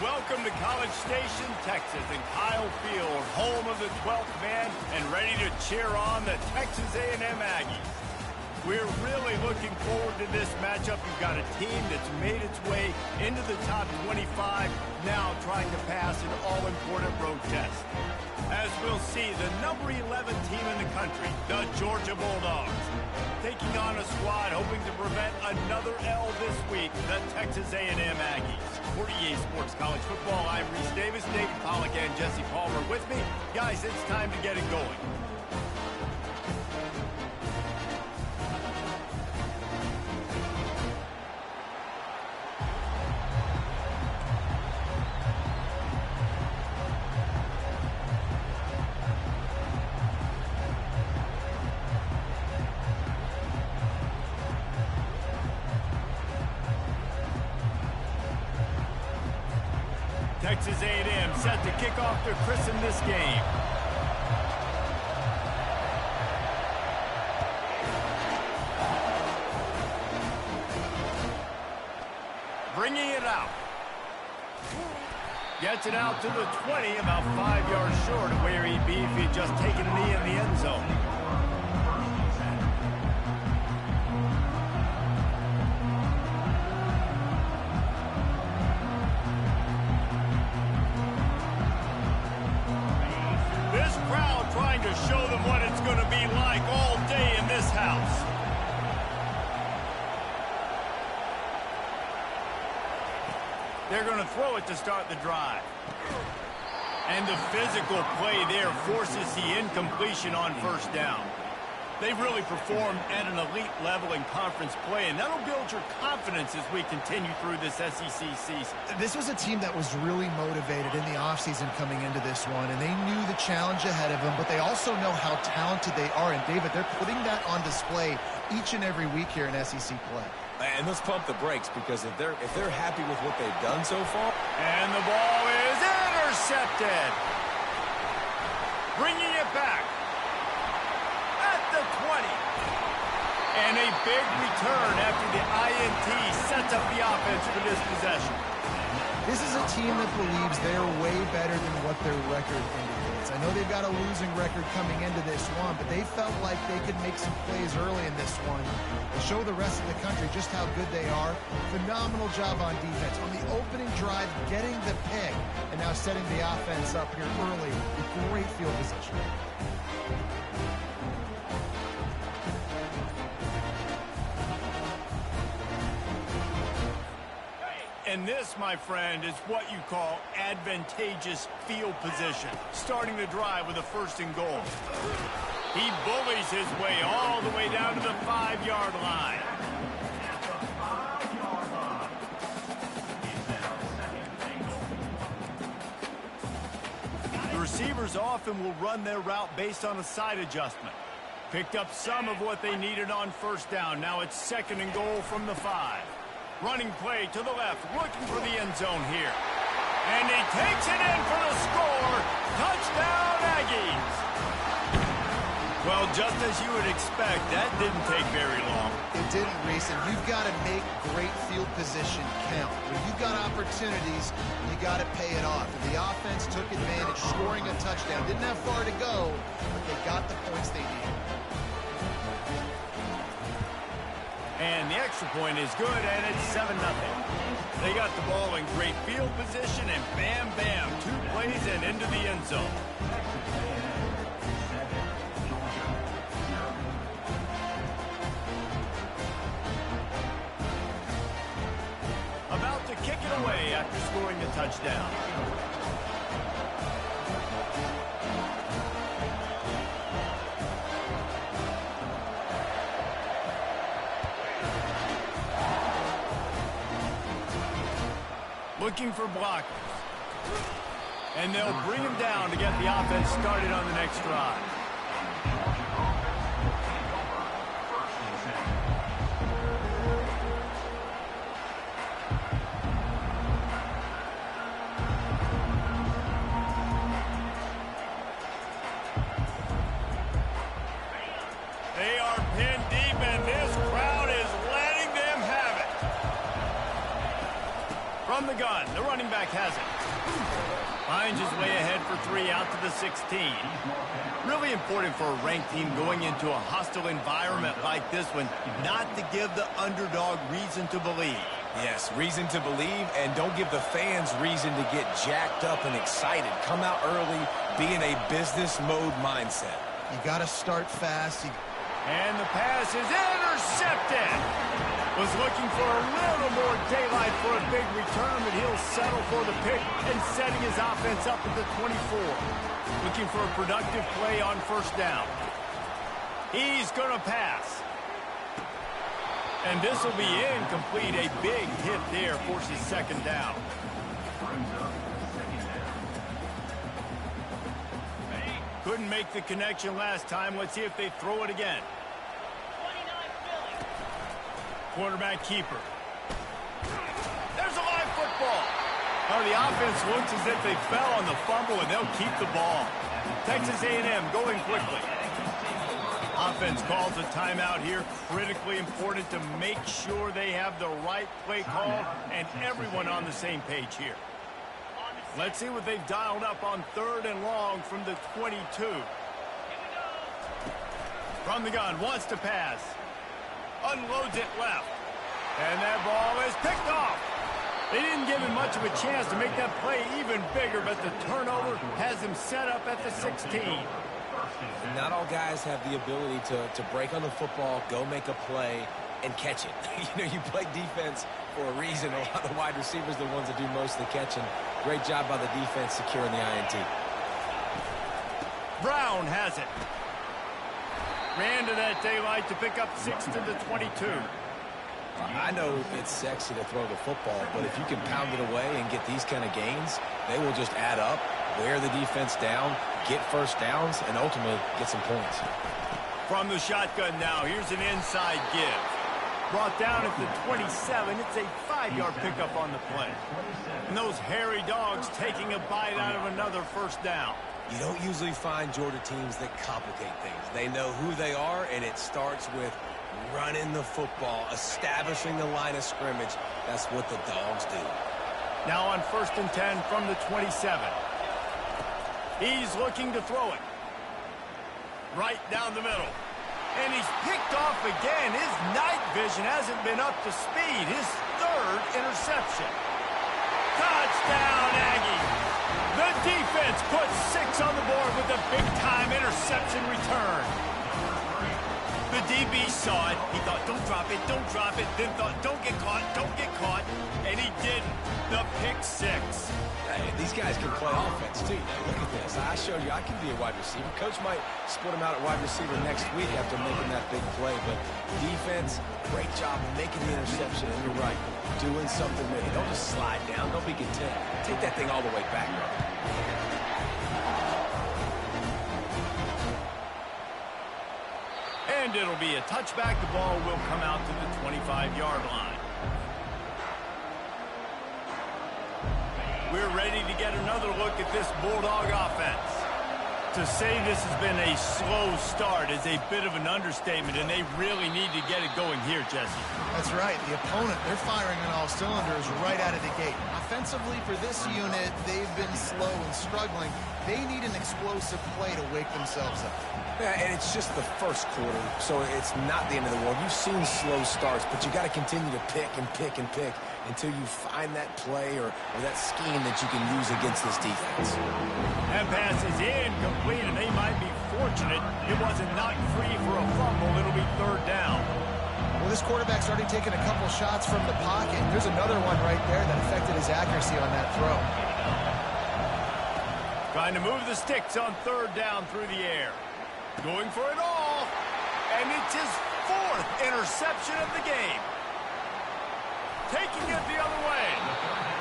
Welcome to College Station, Texas, and Kyle Field, home of the 12th man, and ready to cheer on the Texas A&M Aggies. We're really looking forward to this matchup. You've got a team that's made its way into the top 25, now trying to pass an all-important road test. As we'll see, the number 11 team in the country, the Georgia Bulldogs, taking on a squad hoping to prevent another L this week, the Texas A&M Aggies. For EA Sports College Football, I'm Reese Davis, David Pollack, and Jesse Palmer with me. Guys, it's time to get it going. Texas A&M set to kick off to christen this game. Bringing it out. Gets it out to the 20, about 5 yards short of where he'd be if he'd just taken a knee in the end zone. Trying to show them what it's going to be like all day in this house. They're going to throw it to start the drive. And the physical play there forces the incompletion on first down. They've really performed at an elite level in conference play, and that'll build your confidence as we continue through this SEC season. This was a team that was really motivated in the offseason coming into this one, and they knew the challenge ahead of them, but they also know how talented they are. And, David, they're putting that on display each and every week here in SEC play. And let's pump the brakes, because if they're happy with what they've done so far. And the ball is intercepted. Bringing it back. The 20. And a big return after the INT sets up the offense for this possession. This is a team that believes they're way better than what their record indicates. I know they've got a losing record coming into this one, but they felt like they could make some plays early in this one to show the rest of the country just how good they are. Phenomenal job on defense. On the opening drive, getting the pick, and now setting the offense up here early with great field position. And this, my friend, is what you call advantageous field position. Starting the drive with a 1st and goal. He bullies his way all the way down to the 5-yard line. The receivers often will run their route based on a side adjustment. Picked up some of what they needed on 1st down. Now it's 2nd and goal from the 5. Running play to the left, looking for the end zone here. And he takes it in for the score. Touchdown, Aggies. Well, just as you would expect, that didn't take very long. It didn't, Reese, and you've got to make great field position count. When you've got opportunities, you got to pay it off. And the offense took advantage, scoring a touchdown. Didn't have far to go, but they got the points they needed. And the extra point is good, and it's 7-0. They got the ball in great field position, and bam, bam, 2 plays and into the end zone. About to kick it away after scoring the touchdown. Looking for blockers. And they'll bring him down to get the offense started on the next drive. They are pinned deep, and this crowd is letting them have it. From the gun, the running back has it. Finds his way ahead for 3 out to the 16. Really important for a ranked team going into a hostile environment like this one, not to give the underdog reason to believe. Yes, reason to believe, and don't give the fans reason to get jacked up and excited. Come out early, be in a business mode mindset. You got to start fast. And the pass is intercepted. Was looking for a little more daylight for a big return, but he'll settle for the pick and setting his offense up at the 24. Looking for a productive play on first down. He's going to pass. And this will be incomplete. A big hit there forces second down. Couldn't make the connection last time. Let's see if they throw it again. Quarterback keeper. There's a live football. Oh, the offense looks as if they fell on the fumble, and they'll keep the ball. Texas A&M going quickly. Offense calls a timeout here. Critically important to make sure they have the right play call and everyone on the same page here. Let's see what they've dialed up on 3rd and long from the 22. From the gun, wants to pass. Unloads it left. And that ball is picked off. They didn't give him much of a chance to make that play even bigger, but the turnover has him set up at the 16. Not all guys have the ability to break on the football, go make a play, and catch it. You play defense for a reason. A lot of the wide receivers are the ones that do most of the catching. Great job by the defense securing the INT. Brown has it. Ran to that daylight to pick up 6 to the 22. I know it's sexy to throw the football, but if you can pound it away and get these kind of gains, they will just add up, wear the defense down, get first downs, and ultimately get some points. From the shotgun now, here's an inside give. Brought down at the 27. It's a 5-yard pickup on the play. And those hairy dogs taking a bite out of another first down. You don't usually find Georgia teams that complicate things. They know who they are, and it starts with running the football, establishing the line of scrimmage. That's what the dogs do. Now on 1st and 10 from the 27. He's looking to throw it. Right down the middle. And he's picked off again. His night vision hasn't been up to speed. His 3rd interception. Touchdown, Aggie. The defense puts 6 on the board with a big-time interception return. The DB saw it. He thought, don't drop it, don't drop it. Then thought, don't get caught, don't get caught. And he didn't. The pick 6. Hey, these guys can play offense, too. Now, look at this. I showed you I can be a wide receiver. Coach might split him out at wide receiver next week after making that big play. But defense, great job making the interception. And you're right, doing something with it. Don't just slide down. Don't be content. Take that thing all the way back. And it'll be a touchback. The ball will come out to the 25-yard line. We're ready to get another look at this Bulldog offense. To say this has been a slow start is a bit of an understatement, and they really need to get it going here, Jesse. That's right. The opponent, they're firing on all cylinders right out of the gate. Offensively, for this unit, they've been slow and struggling. They need an explosive play to wake themselves up. Yeah, and it's just the first quarter, so it's not the end of the world. You've seen slow starts, but you got to continue to pick and pick and pick until you find that play or that scheme that you can use against this defense. That pass is incomplete, and they might be fortunate it wasn't knocked free for a fumble. It'll be 3rd down. Well, this quarterback's already taken a couple shots from the pocket. There's another one right there that affected his accuracy on that throw. Trying to move the sticks on 3rd down through the air. Going for it all. And it's his 4th interception of the game. Taking it the other way.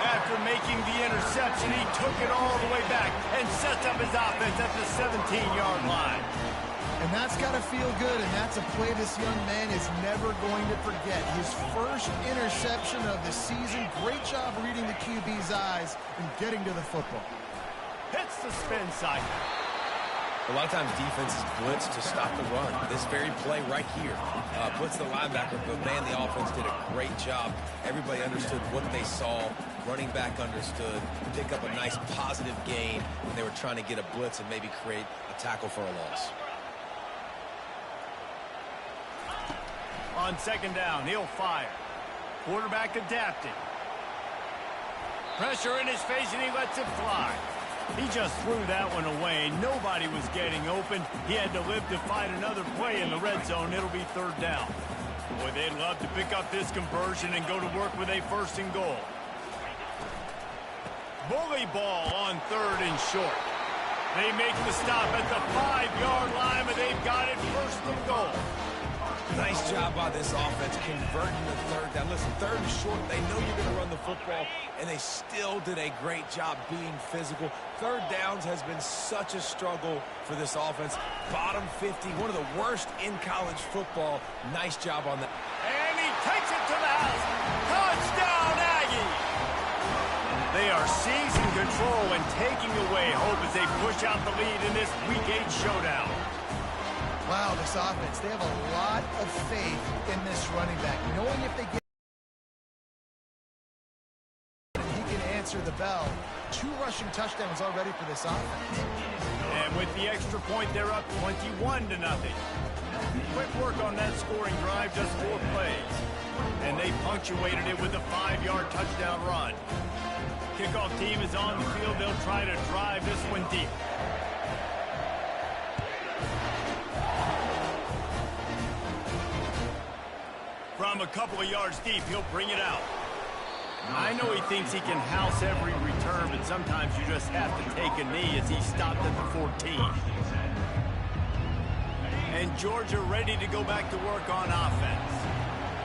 After making the interception, he took it all the way back and sets up his offense at the 17-yard line. And that's got to feel good, and that's a play this young man is never going to forget. His first interception of the season. Great job reading the QB's eyes and getting to the football. Hits the spin cycle. A lot of times defenses blitz to stop the run. This very play right here puts the linebacker, but man, the offense did a great job. Everybody understood what they saw. Running back understood. Pick up a nice positive gain when they were trying to get a blitz and maybe create a tackle for a loss. On second down, he'll fire. Quarterback adapting. Pressure in his face, and he lets it fly. He just threw that one away. Nobody was getting open. He had to live to find another play in the red zone. It'll be third down. Boy, they'd love to pick up this conversion and go to work with a first and goal. Bully ball on third and short. They make the stop at the 5-yard line, but they've got it first and goal. Nice job by this offense converting the third down. Listen, third and short, they know you're going to run the football, and they still did a great job being physical. Third downs has been such a struggle for this offense. Bottom 50, one of the worst in college football. Nice job on that. And he takes it to the house. Touchdown, Aggie! They are seizing control and taking away hope as they push out the lead in this Week 8 showdown. Wow, this offense, they have a lot of faith in this running back, knowing if they get he can answer the bell. 2 rushing touchdowns already for this offense. And with the extra point, they're up 21-0. Quick work on that scoring drive, just 4 plays. And they punctuated it with a 5-yard touchdown run. Kickoff team is on the field. They'll try to drive this one deep. From a couple of yards deep, he'll bring it out. I know he thinks he can house every return, but sometimes you just have to take a knee as he stopped at the 14. And Georgia ready to go back to work on offense.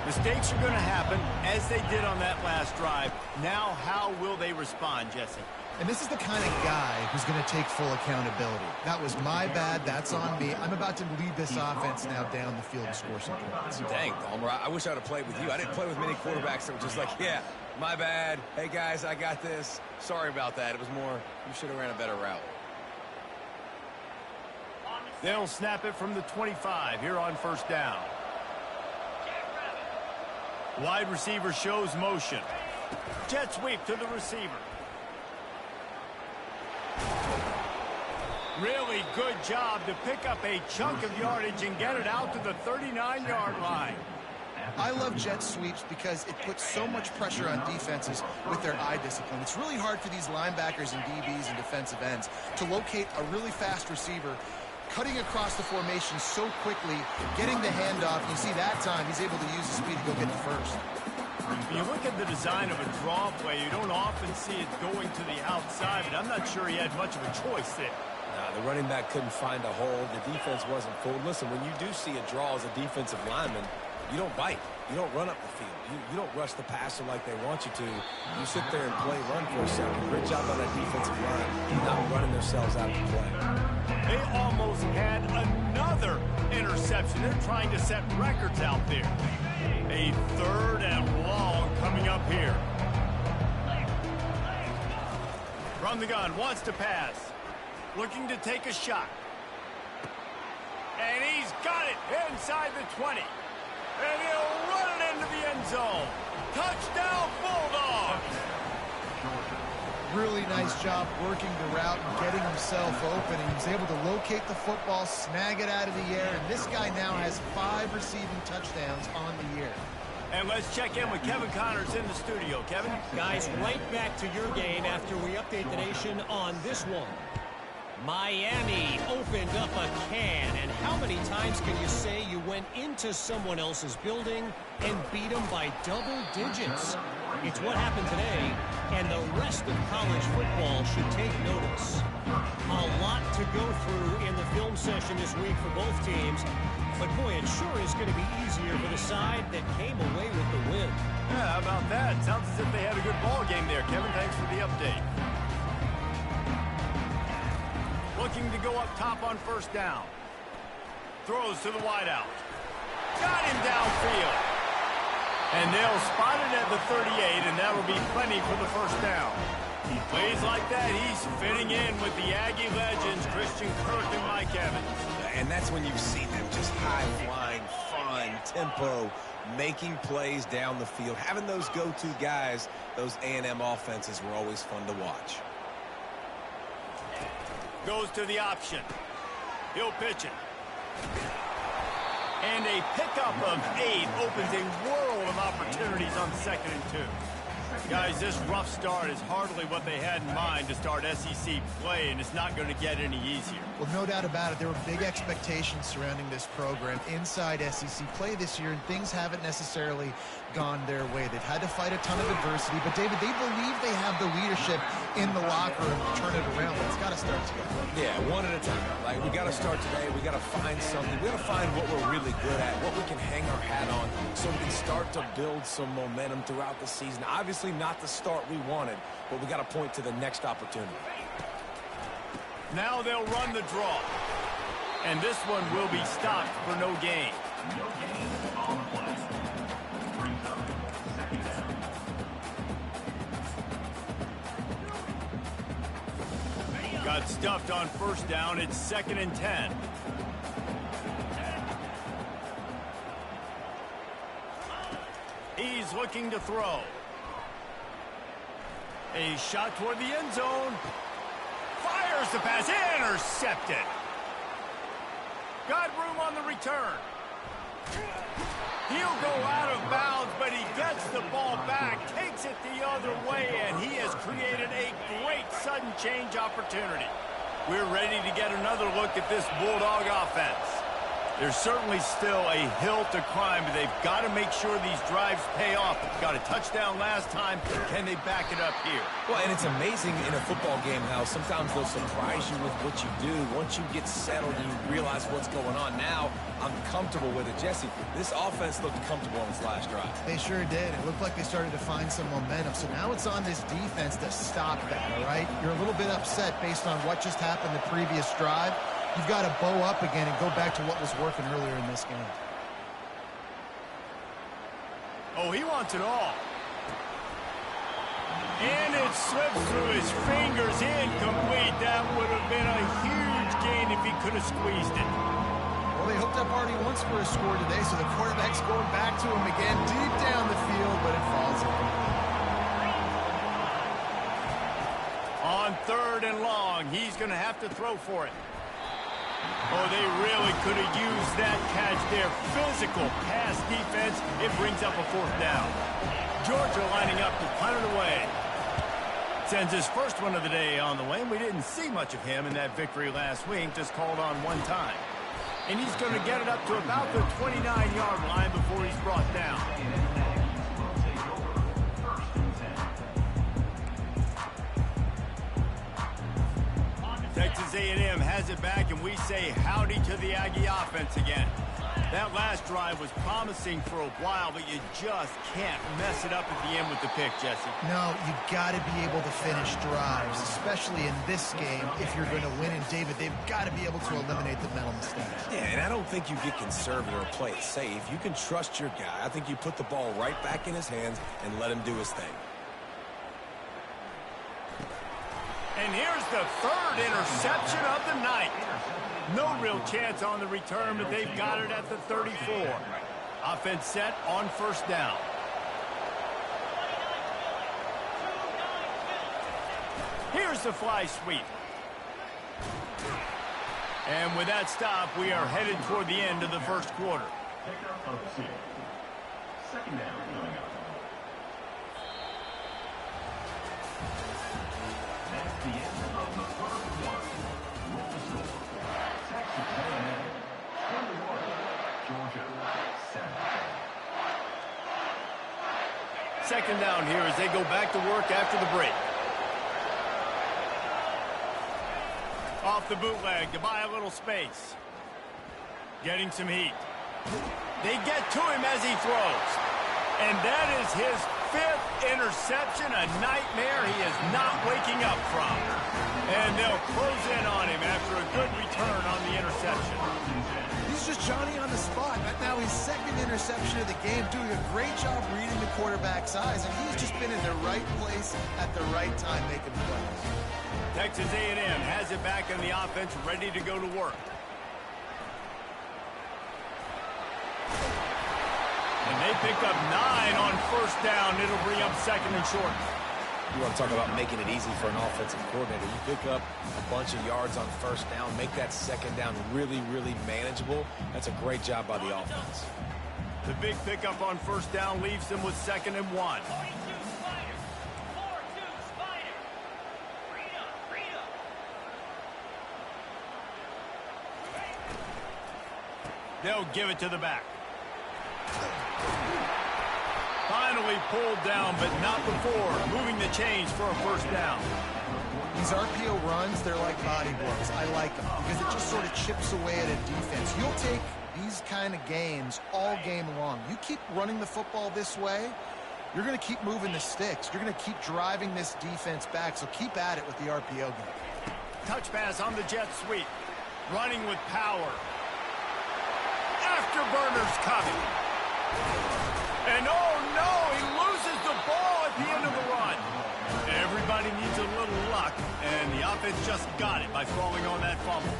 Mistakes are going to happen, as they did on that last drive. Now, how will they respond, Jesse? And this is the kind of guy who's going to take full accountability. That was my bad. That's on me. I'm about to lead this offense now down the field and score some points. Dang, Palmer, I wish I would have played with you. I didn't play with many quarterbacks that were just like, yeah, my bad. Hey, guys, I got this. Sorry about that. It was more, you should have ran a better route. They'll snap it from the 25 here on first down. Wide receiver shows motion. Jet sweep to the receiver. Really good job to pick up a chunk of yardage and get it out to the 39-yard line. I love jet sweeps because it puts so much pressure on defenses with their eye discipline. It's really hard for these linebackers and DBs and defensive ends to locate a really fast receiver cutting across the formation so quickly, getting the handoff. You see that time he's able to use the speed to go get the first. When you look at the design of a draw play, you don't often see it going to the outside, but I'm not sure he had much of a choice there. The running back couldn't find a hole. The defense wasn't full. Listen, when you do see a draw as a defensive lineman, you don't bite. You don't run up the field. You don't rush the passer like they want you to. You sit there and play run for a second. Great job on that defensive line, not running themselves out of the play. They almost had another interception. They're trying to set records out there. A third and long coming up here. From the gun, wants to pass. Looking to take a shot. And he's got it inside the 20. And he'll run it into the end zone. Touchdown, Bulldogs! Really nice job working the route and getting himself open. And he was able to locate the football, snag it out of the air. And this guy now has 5 receiving touchdowns on the year. And let's check in with Kevin Connors in the studio. Kevin? Guys, right back to your game after we update the nation on this one. Miami opened up a can, and how many times can you say you went into someone else's building and beat them by double digits? It's what happened today, and the rest of college football should take notice. A lot to go through in the film session this week for both teams, but boy, it sure is going to be easier for the side that came away with the win. Yeah, how about that? Sounds as if they had a good ball game there. Kevin, thanks for the update. Looking to go up top on first down. Throws to the wideout. Got him downfield. And they'll spot it at the 38, and that'll be plenty for the first down. Plays like that, he's fitting in with the Aggie legends, Christian Kirk and Mike Evans. And that's when you see them just high-flying, fun, tempo, making plays down the field. Having those go-to guys, those A&M offenses were always fun to watch. Goes to the option. He'll pitch it. And a pickup of 8 opens a world of opportunities on 2nd and 2. Guys, this rough start is hardly what they had in mind to start SEC play, and it's not going to get any easier. Well, no doubt about it. There were big expectations surrounding this program inside SEC play this year, and things haven't necessarily gone their way. They've had to fight a ton of adversity, but, David, they believe they have the leadership in the locker room to turn it around, but it's got to start today. Yeah, one at a time. Like, we got to start today. We got to find something. We got to find what we're really good at, what we can hang our hat on, so we can start to build some momentum throughout the season. Obviously, not the start we wanted, but we got to point to the next opportunity. Now they'll run the draw. And this one will be stopped for no gain. Got stuffed on 1st down. It's 2nd and 10. He's looking to throw. A shot toward the end zone. Fires the pass. Intercepted. Got room on the return. He'll go out of bounds, but he gets the ball back, takes it the other way, and he has created a great sudden change opportunity. We're ready to get another look at this Bulldog offense. There's certainly still a hill to climb, but they've got to make sure these drives pay off. Got a touchdown last time. Can they back it up here? Well, and it's amazing in a football game how sometimes they'll surprise you with what you do. Once you get settled and you realize what's going on, now I'm comfortable with it. Jesse, this offense looked comfortable on this last drive. They sure did. It looked like they started to find some momentum. So now it's on this defense to stop that, all right? You're a little bit upset based on what just happened the previous drive. You've got to bow up again and go back to what was working earlier in this game. Oh, he wants it all. And it slips through his fingers, incomplete. That would have been a huge gain if he could have squeezed it. Well, they hooked up already once for a score today, so the quarterback's going back to him again deep down the field, but it falls incomplete. On 3rd and long, he's going to have to throw for it. Oh, they really could have used that catch there. Physical pass defense. It brings up a 4th down. Georgia lining up to punt it away. Sends his first one of the day on the way. We didn't see much of him in that victory last week. Just called on one time. And he's going to get it up to about the 29-yard line before he's brought down. Texas A&M has it back, and we say howdy to the Aggie offense again. That last drive was promising for a while, but you just can't mess it up at the end with the pick, Jesse. No, you got to be able to finish drives, especially in this game if you're going to win. And, David, they've got to be able to eliminate the mental mistakes. Yeah, and I don't think you get conservative or play it safe. You can trust your guy. I think you put the ball right back in his hands and let him do his thing. And here's the 3rd interception of the night. No real chance on the return, but they've got it at the 34. Offense set on 1st down. Here's the fly sweep. And with that stop, we are headed toward the end of the 1st quarter. Second down coming up. That's the end of the 1st quarter. With the score, Texas A&M 21, Georgia 7. 2nd down here as they go back to work after the break. Off the bootleg to buy a little space. Getting some heat. They get to him as he throws. And that is his 5th interception, a nightmare he is not waking up from. And they'll close in on him after a good return on the interception. These are just Johnny on the spot. Now his second interception of the game, doing a great job reading the quarterback's eyes, and he's just been in the right place at the right time making plays. Texas A&M has it back in the offense, ready to go to work. And they pick up 9 on first down. It'll bring up second and short. You want to talk about making it easy for an offensive coordinator. You pick up a bunch of yards on first down, make that second down really, really manageable. That's a great job by the offense. The big pickup on first down leaves them with 2nd and 1. They'll give it to the back. Finally pulled down, but not before. Moving the chains for a first down. These RPO runs, they're like body blows. I like them because it just sort of chips away at a defense. You'll take these kind of games all game long. You keep running the football this way, you're going to keep moving the sticks. You're going to keep driving this defense back, so keep at it with the RPO game. Touch pass on the jet sweep. Running with power. Afterburners coming. And oh no, he loses the ball at the end of the run. Everybody needs a little luck, and the offense just got it by falling on that fumble.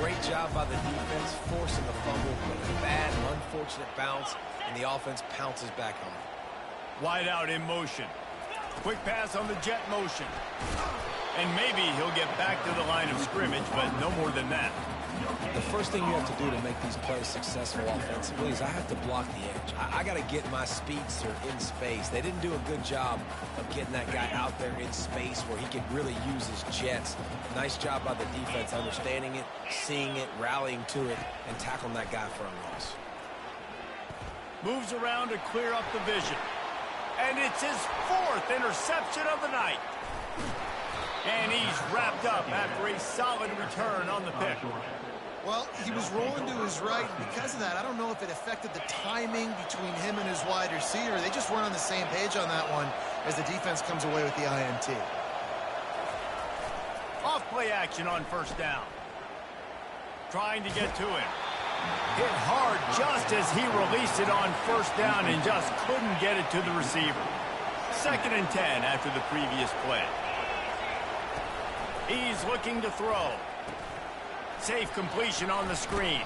Great job by the defense, forcing the fumble, but a bad, unfortunate bounce, and the offense pounces back on it. Wide out in motion. Quick pass on the jet motion. And maybe he'll get back to the line of scrimmage, but no more than that. The first thing you have to do to make these plays successful offensively is I have to block the edge. I got to get my speedster in space. They didn't do a good job of getting that guy out there in space where he could really use his jets. Nice job by the defense understanding it, seeing it, rallying to it, and tackling that guy for a loss. Moves around to clear up the vision. And it's his 4th interception of the night. And he's wrapped up after a solid return on the pick. Well, he was rolling to his right. Because of that, I don't know if it affected the timing between him and his wide receiver. They just weren't on the same page on that one as the defense comes away with the INT. Off play action on first down. Trying to get to him. Hit hard just as he released it on first down and just couldn't get it to the receiver. 2nd and 10 after the previous play. He's looking to throw. Safe completion on the screen.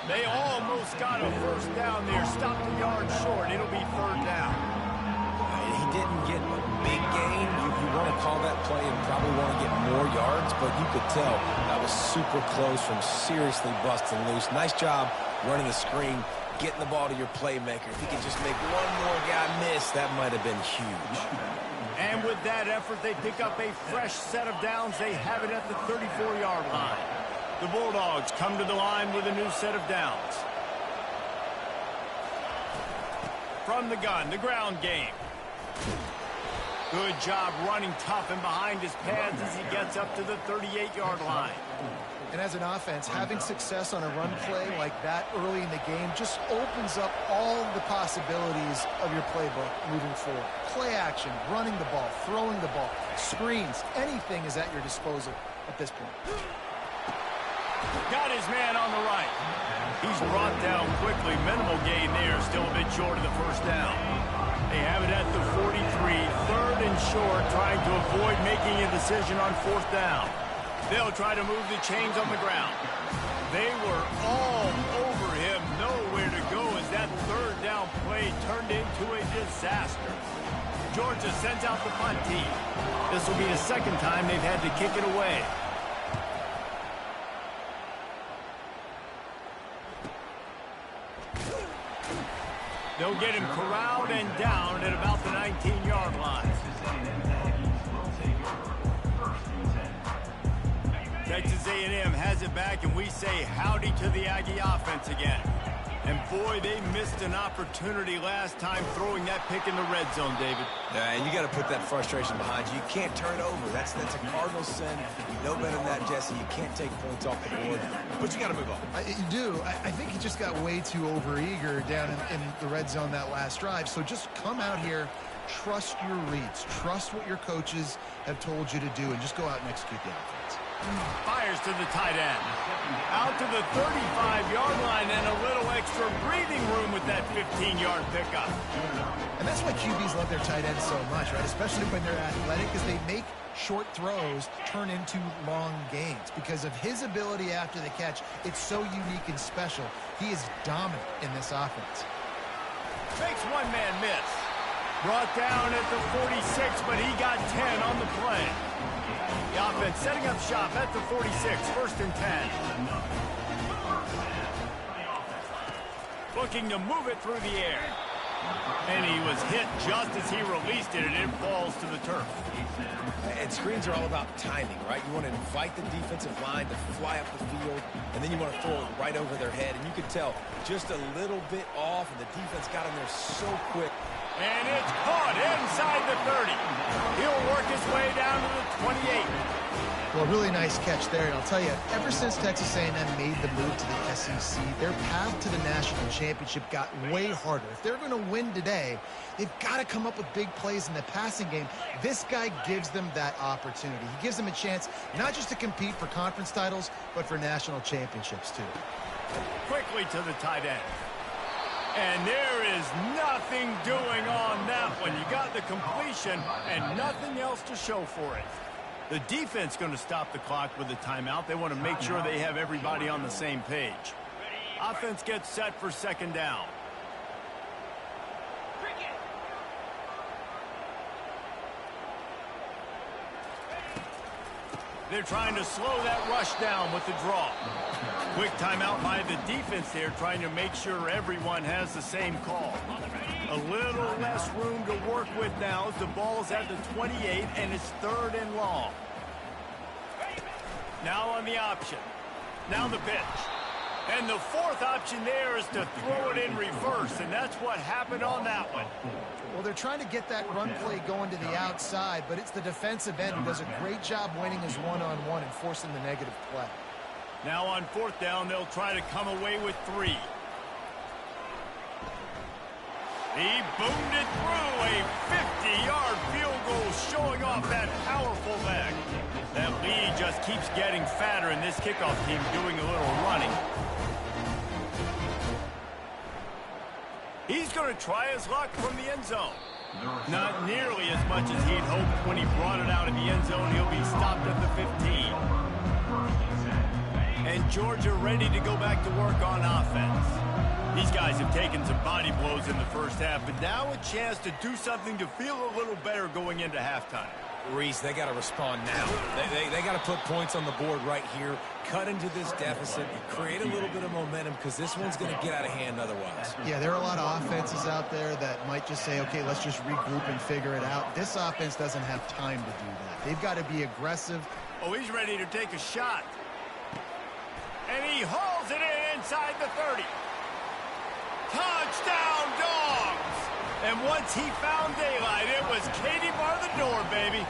They almost got a first down there. Stopped a yard short. It'll be 3rd down. He didn't get a big gain. You want to call that play and probably want to get more yards, but you could tell that was super close from seriously busting loose. Nice job running the screen, getting the ball to your playmaker. If he could just make one more guy miss, that might have been huge. And with that effort, they pick up a fresh set of downs. They have it at the 34-yard line. The Bulldogs come to the line with a new set of downs. From the gun, the ground game. Good job running tough and behind his pads as he gets up to the 38-yard line. And as an offense, having success on a run play like that early in the game just opens up all the possibilities of your playbook moving forward. Play action, running the ball, throwing the ball, screens, anything is at your disposal at this point. Got his man on the right. He's brought down quickly. Minimal gain there, still a bit short of the first down. They have it at the 43, 3rd and short, trying to avoid making a decision on 4th down. They'll try to move the chains on the ground. They were all over him, nowhere to go as that 3rd down play turned into a disaster. Georgia sends out the punt team. This will be the 2nd time they've had to kick it away. They'll get him corralled and down at about the 19-yard line. Texas A&M has it back, and we say howdy to the Aggie offense again. And boy, they missed an opportunity last time throwing that pick in the red zone, David. Yeah, and you got to put that frustration behind you. You can't turn it over. That's a cardinal sin. You know better than that, Jesse. You can't take points off the board, but you got to move on. You do. I think he just got way too overeager down in the red zone that last drive. So just come out here, trust your reads, trust what your coaches have told you to do, and just go out and execute the offense. Fires to the tight end. Out to the 35-yard line and a little extra breathing room with that 15-yard pickup. And that's why QBs love their tight ends so much, right? Especially when they're athletic, because they make short throws turn into long gains. Because of his ability after the catch, it's so unique and special. He is dominant in this offense. Makes one man miss. Brought down at the 46, but he got 10 on the play. The offense setting up shop at the 46, 1st and 10. Looking to move it through the air. And he was hit just as he released it, and it falls to the turf. And screens are all about timing, right? You want to invite the defensive line to fly up the field, and then you want to throw it right over their head. And you can tell just a little bit off, and the defense got in there so quick. And it's caught inside the 30. He'll work his way down to the 28. Well, really nice catch there. And I'll tell you, ever since Texas A&M made the move to the SEC, their path to the national championship got way harder. If they're going to win today, they've got to come up with big plays in the passing game. This guy gives them that opportunity. He gives them a chance not just to compete for conference titles, but for national championships, too. Quickly to the tight end. And there is nothing doing on that one. You got the completion and nothing else to show for it. The defense going to stop the clock with a timeout. They want to make sure they have everybody on the same page. Offense gets set for 2nd down. They're trying to slow that rush down with the draw. Quick timeout by the defense there, trying to make sure everyone has the same call. A little less room to work with now as the ball's at the 28 and it's 3rd and long. Now on the option. Now the pitch. And the 4th option there is to throw it in reverse, and that's what happened on that one. Well, they're trying to get that run play going to the outside, but it's the defensive end who does a great job winning his one-on-one and forcing the negative play. Now on 4th down, they'll try to come away with 3. He boomed it through a 50-yard field goal, showing off that powerful leg. That lead just keeps getting fatter, and this kickoff team doing a little running. He's going to try his luck from the end zone. Not nearly as much as he'd hoped when he brought it out of the end zone. He'll be stopped at the 15. And Georgia ready to go back to work on offense. These guys have taken some body blows in the first half, but now a chance to do something to feel a little better going into halftime. Reese, they got to respond now. They got to put points on the board right here, cut into this deficit, create a little bit of momentum, because this one's going to get out of hand otherwise. Yeah, there are a lot of offenses out there that might just say, okay, let's just regroup and figure it out. This offense doesn't have time to do that. They've got to be aggressive. Oh, he's ready to take a shot. And he hauls it in inside the 30. Touchdown, Dogs! And once he found daylight, it was Katie bar the door, baby.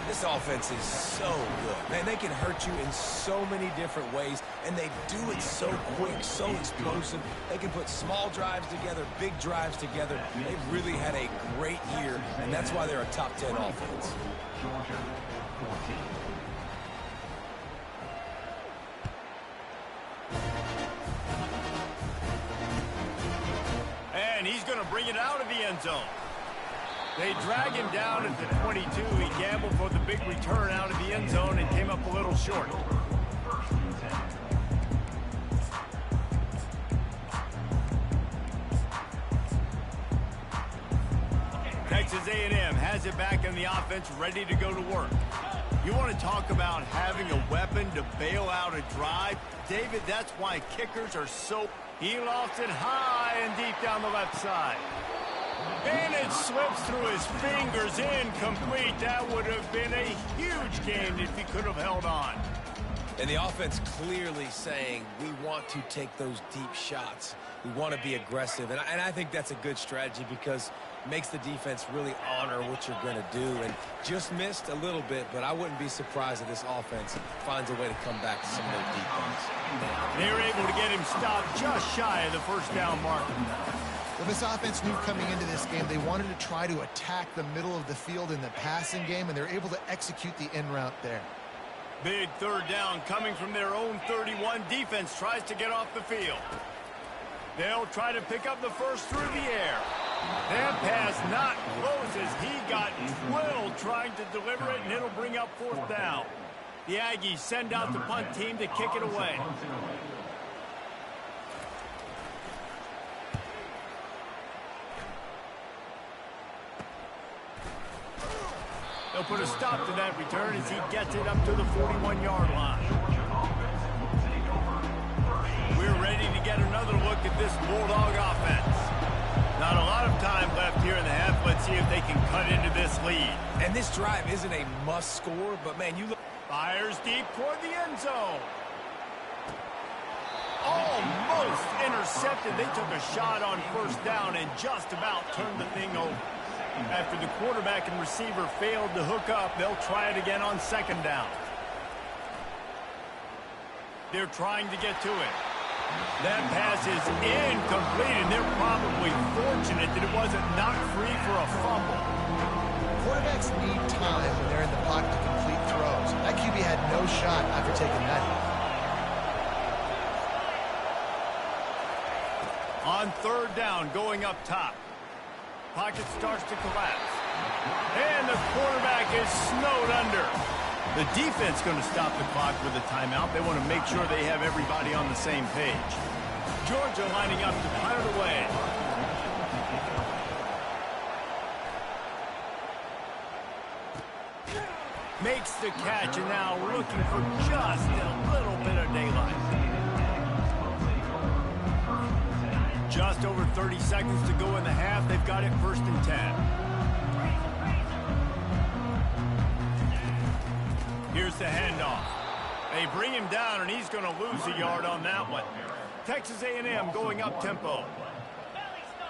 This offense is so good. Man, they can hurt you in so many different ways, and they do it so quick, so explosive. They can put small drives together, big drives together. They've really had a great year, and that's why they're a top 10 offense. Georgia 14. And he's going to bring it out of the end zone. They drag him down at the 22. He gambled for the big return out of the end zone and came up a little short. Texas A&M has it back in the offense, ready to go to work. You want to talk about having a weapon to bail out a drive? David, that's why kickers are so... He lofts it high and deep down the left side. And it slips through his fingers, incomplete. That would have been a huge gain if he could have held on. And the offense clearly saying, we want to take those deep shots. We want to be aggressive. And I think that's a good strategy because it makes the defense really honor what you're going to do. And just missed a little bit, but I wouldn't be surprised if this offense finds a way to come back to some of those deep ones. They were able to get him stopped just shy of the first down marker. Well, this offense knew coming into this game they wanted to try to attack the middle of the field in the passing game, and they're able to execute the in route there. Big third down coming from their own 31. Defense tries to get off the field. They'll try to pick up the first through the air. That pass not close as he got drilled trying to deliver it, and it'll bring up fourth down. The Aggies send out the punt team to kick it away. They'll put a stop to that return as he gets it up to the 41-yard line. We're ready to get another look at this Bulldog offense. Not a lot of time left here in the half. Let's see if they can cut into this lead. And this drive isn't a must score, but man, you look. Fires deep toward the end zone. Almost intercepted. They took a shot on first down and just about turned the thing over. After the quarterback and receiver failed to hook up, they'll try it again on second down. They're trying to get to it. That pass is incomplete, and they're probably fortunate that it wasn't knocked free for a fumble. Quarterbacks need time when they're in the pocket to complete throws. That QB had no shot after taking that hit. On third down, going up top. Pocket starts to collapse. And the quarterback is snowed under. The defense going to stop the clock with a timeout. They want to make sure they have everybody on the same page. Georgia lining up to fire it away. Makes the catch, and now looking for just a little bit of daylight. Just over 30 seconds to go in the half. They've got it 1st and 10. Here's the handoff. They bring him down, and he's going to lose a yard on that one. Texas A&M going up tempo.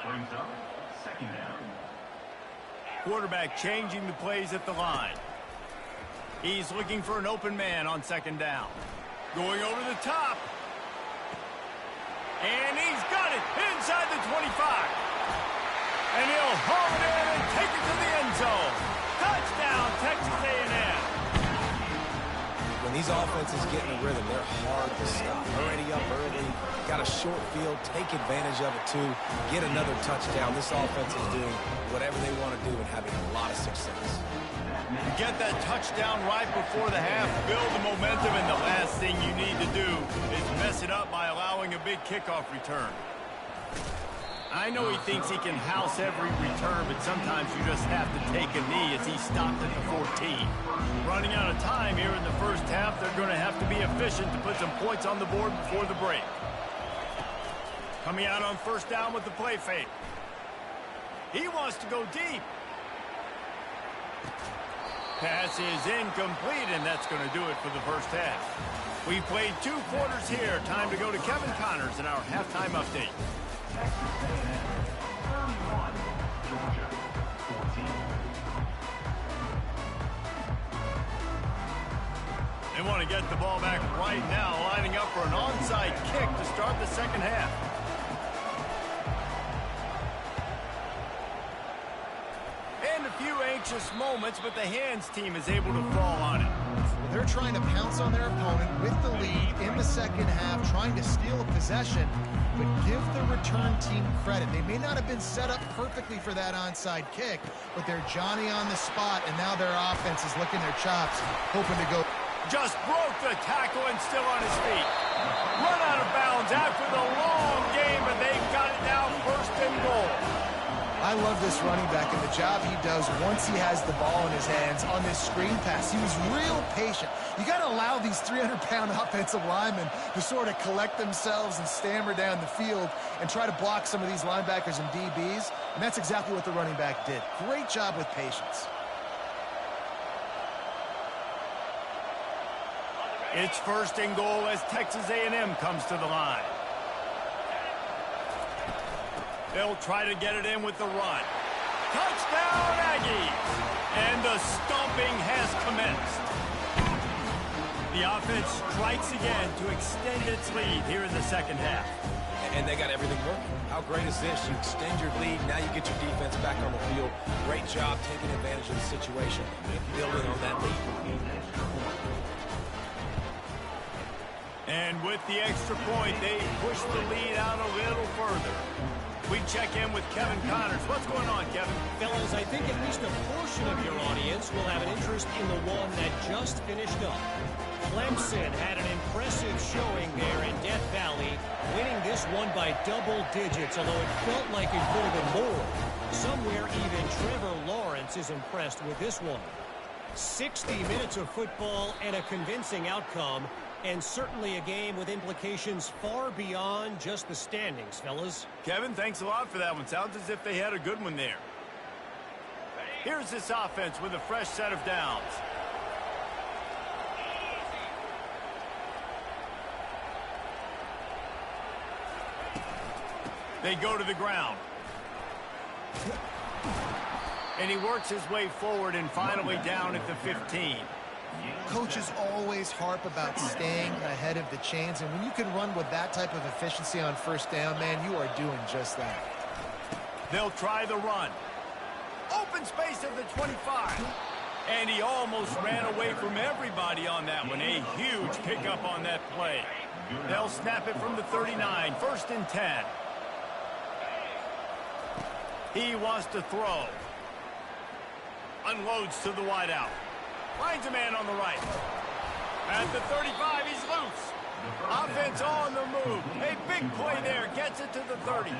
Brings up second down. Quarterback changing the plays at the line. He's looking for an open man on second down. Going over the top. And he's got it inside the 25. And he'll haul it in and take it to the end zone. Touchdown, Texas A&M. When these offenses get in a rhythm, they're hard to stop. Already up early, got a short field, take advantage of it too, get another touchdown. This offense is doing whatever they want to do and having a lot of success. Get that touchdown right before the half, build the momentum, and the last thing you need to do is mess it up by allowing a big kickoff return. I know he thinks he can house every return, but sometimes you just have to take a knee as he stopped at the 14. Running out of time here in the first half, they're going to have to be efficient to put some points on the board before the break. Coming out on first down with the play fake. He wants to go deep. Pass is incomplete, and that's going to do it for the first half. We've played 2 quarters here. Time to go to Kevin Connors in our halftime update. Texas A&M 31, Georgia 14. They want to get the ball back right now, lining up for an onside kick to start the second half. And a few anxious moments, but the hands team is able to fall on it. Well, they're trying to pounce on their opponent with the lead in the second half, trying to steal a possession, but give the return team credit. They may not have been set up perfectly for that onside kick, but they're Johnny on the spot, and now their offense is licking their chops, hoping to go. Just broke the tackle and still on his feet. Run out of bounds after the long game, but they've got it now 1st and goal. I love this running back and the job he does once he has the ball in his hands on this screen pass. He was real patient. You got to allow these 300-pound offensive linemen to sort of collect themselves and stammer down the field and try to block some of these linebackers and DBs, and that's exactly what the running back did. Great job with patience. It's 1st and goal as Texas A&M comes to the line. They'll try to get it in with the run. Touchdown, Aggies! And the stomping has commenced. The offense strikes again to extend its lead here in the second half. And they got everything working. How great is this? You extend your lead, now you get your defense back on the field. Great job taking advantage of the situation and building on that lead. And with the extra point, they push the lead out a little further. We check in with Kevin Connors. What's going on, Kevin? Fellas, I think at least a portion of your audience will have an interest in the one that just finished up. Clemson had an impressive showing there in Death Valley, winning this one by double digits, although it felt like it could have been more. Somewhere even Trevor Lawrence is impressed with this one. 60 minutes of football and a convincing outcome, and certainly a game with implications far beyond just the standings, fellas. Kevin, thanks a lot for that one. Sounds as if they had a good one there. Here's this offense with a fresh set of downs. They go to the ground. And he works his way forward and finally down at the 15. Coaches always harp about staying ahead of the chains, and when you can run with that type of efficiency on first down, man, you are doing just that. They'll try the run. Open space at the 25. And he almost ran away from everybody on that one. A huge pickup on that play. They'll snap it from the 39. 1st and 10. He wants to throw. Unloads to the wideout. Finds a man on the right. At the 35, he's loose. Offense on the move. A big play there. Gets it to the 30.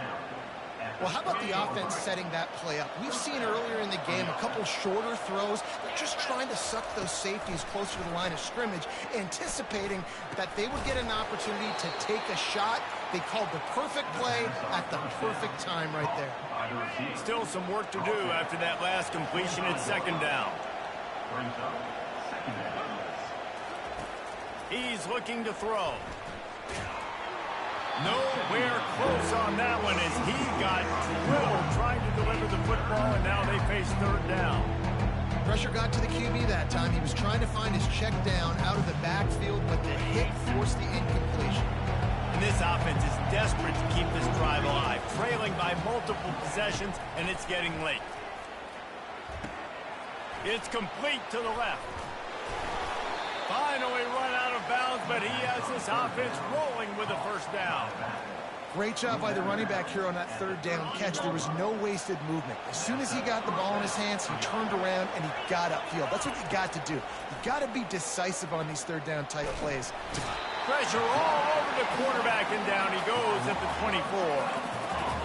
Well, how about the offense setting that play up? We've seen earlier in the game a couple shorter throws. They're just trying to suck those safeties closer to the line of scrimmage, anticipating that they would get an opportunity to take a shot. They called the perfect play at the perfect time right there. Still some work to do after that last completion at 2nd down. He's looking to throw. Nowhere close on that one as he got drilled trying to deliver the football, and now they face 3rd down. Pressure got to the QB that time. He was trying to find his check down out of the backfield, but the hit forced the incompletion. And this offense is desperate to keep this drive alive, trailing by multiple possessions, and it's getting late. It's complete to the left. Finally run out of bounds, but he has this offense rolling with a 1st down. Great job by the running back here on that 3rd down catch. There was no wasted movement. As soon as he got the ball in his hands, he turned around and he got upfield. That's what you got to do. You got to be decisive on these 3rd down type plays. Pressure all over the quarterback, and down he goes at the 24.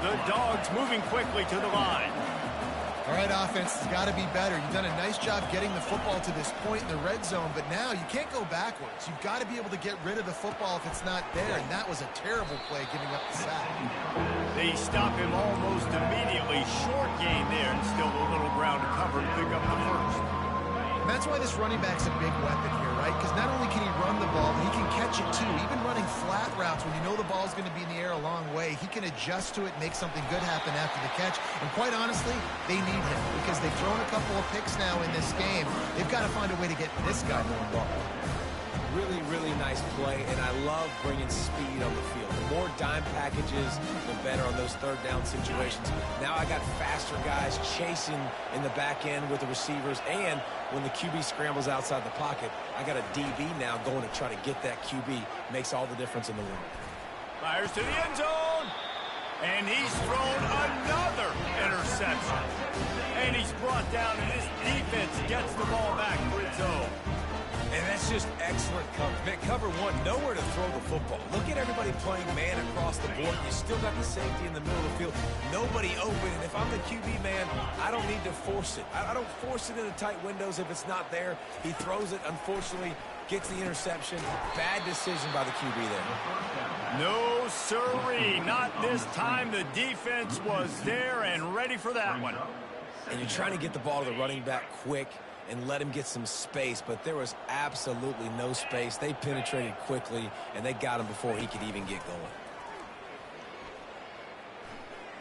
The Dogs moving quickly to the line. All right, offense has got to be better. You've done a nice job getting the football to this point in the red zone, but now you can't go backwards. You've got to be able to get rid of the football if it's not there, and that was a terrible play giving up the sack. They stop him almost immediately. Short gain there, and still a little ground to cover to pick up the 1st. And that's why this running back's a big weapon here, right? Because not only can he run the ball, but he can catch it too. Even running flat routes when you know the ball's going to be in the air a long way, he can adjust to it, make something good happen after the catch. And quite honestly, they need him because they've thrown a couple of picks now in this game. They've got to find a way to get this guy more involved. Really, really nice play, and I love bringing speed on the field. The more dime packages, the better on those 3rd down situations. Now I got faster guys chasing in the back end with the receivers, and when the QB scrambles outside the pocket, I got a DB now going to try to get that QB. Makes all the difference in the world. Fires to the end zone, and he's thrown another interception. And he's brought down, and this defense gets the ball back for its own. And that's just excellent coverage. Cover one, nowhere to throw the football. Look at everybody playing man across the board. You still got the safety in the middle of the field. Nobody open. And if I'm the QB man, I don't need to force it. I don't force it into tight windows if it's not there. He throws it, unfortunately, gets the interception. Bad decision by the QB there. No, sirree. Not this time. The defense was there and ready for that one. And you're trying to get the ball to the running back quick and let him get some space, but there was absolutely no space. They penetrated quickly, and they got him before he could even get going.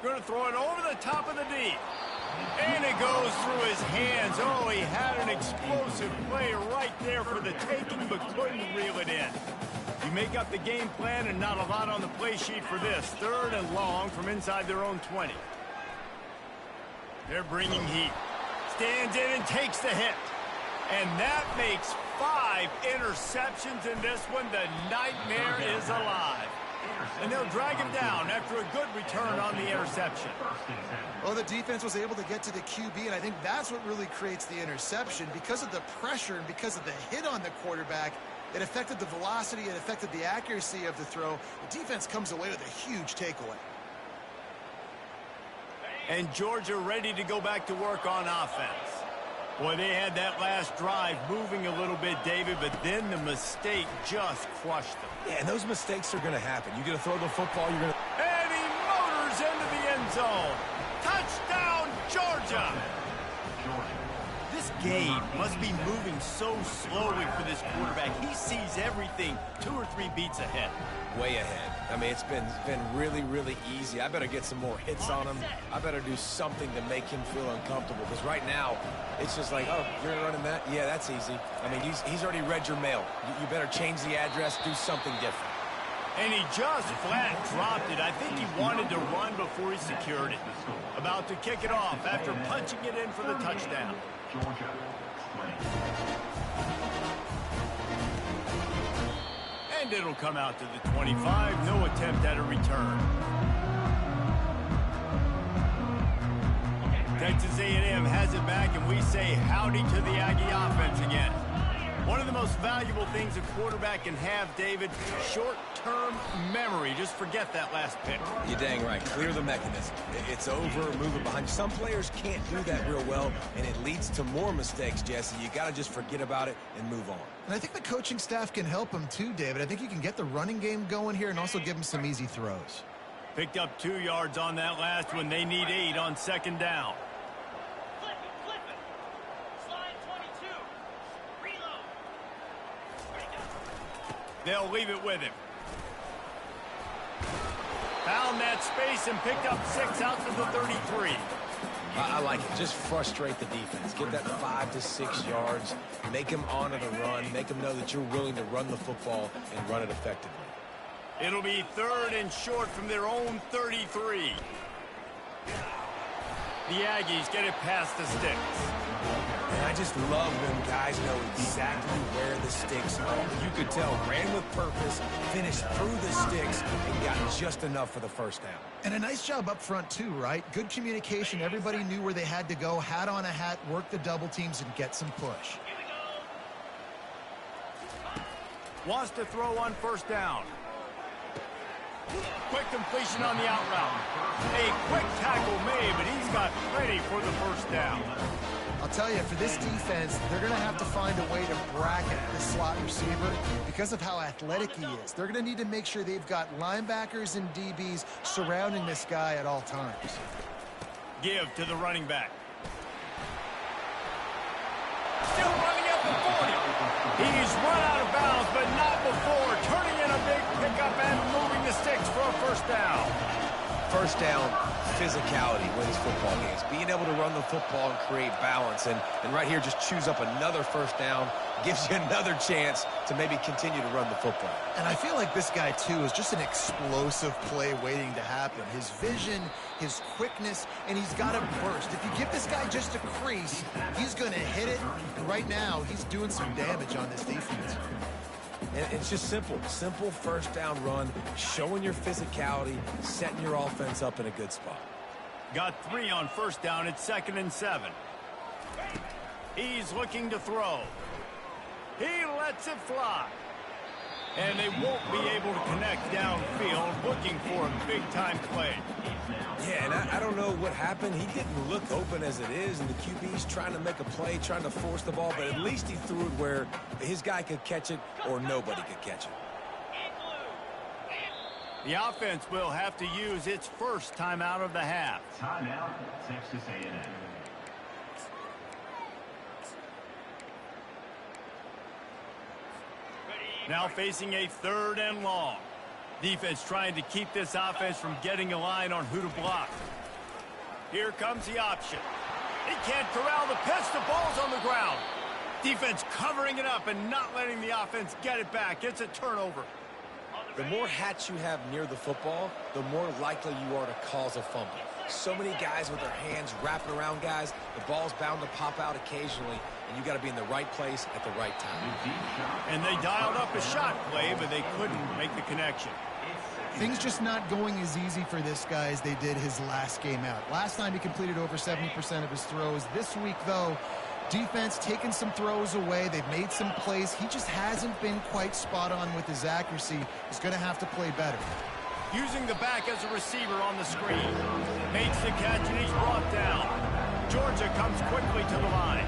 Going to throw it over the top of the D. And it goes through his hands. Oh, he had an explosive play right there for the taking, but couldn't reel it in. You make up the game plan and not a lot on the play sheet for this. 3rd and long from inside their own 20. They're bringing heat. Stands in and takes the hit. And that makes 5 interceptions in this one. The nightmare is alive. And they'll drag him down after a good return on the interception. Well, the defense was able to get to the QB, and I think that's what really creates the interception. Because of the pressure and because of the hit on the quarterback, it affected the velocity, it affected the accuracy of the throw. The defense comes away with a huge takeaway. And Georgia ready to go back to work on offense. Boy, they had that last drive moving a little bit, David, but then the mistake just crushed them. Yeah, and those mistakes are going to happen. You're going to throw the football, you're going to... And he motors into the end zone. Touchdown, Georgia! This game must be moving so slowly for this quarterback. He sees everything 2 or 3 beats ahead. Way ahead. I mean, it's been really, really easy. I better get some more hits on him. I better do something to make him feel uncomfortable, because right now, it's just like, oh, you're running that? Yeah, that's easy. I mean, he's already read your mail. You better change the address, do something different. And he just flat dropped it. I think he wanted to run before he secured it. About to kick it off after punching it in for the touchdown. Georgia. And it'll come out to the 25. No attempt at a return. Texas A&M has it back, and we say howdy to the Aggie offense again. One of the most valuable things a quarterback can have, David, short-term memory. Just forget that last pick. You're dang right. Clear the mechanism. It's over, move it behind you. Some players can't do that real well, and it leads to more mistakes, Jesse. You got to just forget about it and move on. And I think the coaching staff can help him too, David. I think you can get the running game going here and also give him some easy throws. Picked up 2 yards on that last one. They need 8 on second down. They'll leave it with him. Found that space and picked up 6 out to the 33. I like it. Just frustrate the defense. Get that 5 to 6 yards. Make them honor the run. Make them know that you're willing to run the football and run it effectively. It'll be 3rd and short from their own 33. The Aggies get it past the sticks. And I just love when guys know exactly where the sticks are. You could tell, ran with purpose, finished through the sticks, and got just enough for the first down. And a nice job up front too, right? Good communication. Everybody knew where they had to go. Hat on a hat, work the double teams, and get some push. Wants to throw on first down. Quick completion on the out route. A quick tackle made, but he's got plenty for the first down. I'll tell you, for this defense, they're going to have to find a way to bracket the slot receiver because of how athletic he is. They're going to need to make sure they've got linebackers and DBs surrounding this guy at all times. Give to the running back. Still running at the 40. He's run out of bounds, but not before. Turning in a big pickup and moving the sticks for a first down. First down, physicality wins football games. Being able to run the football and create balance. And right here, just choose up another first down. Gives you another chance to maybe continue to run the football. And I feel like this guy, too, is just an explosive play waiting to happen. His vision, his quickness, and he's got a burst. If you give this guy just a crease, he's going to hit it. Right now, he's doing some damage on this defense. And it's just simple. Simple first down run, showing your physicality, setting your offense up in a good spot. Got 3 on first down. It's 2nd and 7. He's looking to throw. He lets it fly. And they won't be able to connect downfield, looking for a big-time play. Yeah, and I don't know what happened. He didn't look open as it is, and the QB's trying to make a play, trying to force the ball, but at least he threw it where his guy could catch it or nobody could catch it. The offense will have to use its first timeout of the half. Timeout, Texas A&M. Now facing a 3rd and long. Defense trying to keep this offense from getting a line on who to block. Here comes the option. He can't corral the pitch. The ball's on the ground. Defense covering it up and not letting the offense get it back. It's a turnover. The more hats you have near the football, the more likely you are to cause a fumble. So many guys with their hands wrapping around guys. The ball's bound to pop out occasionally, and you got to be in the right place at the right time. And they dialed up a shot play, but they couldn't make the connection. Things just not going as easy for this guy as they did his last game out. Last time he completed over 70% of his throws. This week, though, defense taking some throws away. They've made some plays. He just hasn't been quite spot on with his accuracy. He's going to have to play better. Using the back as a receiver on the screen. Makes the catch, and he's brought down. Georgia comes quickly to the line.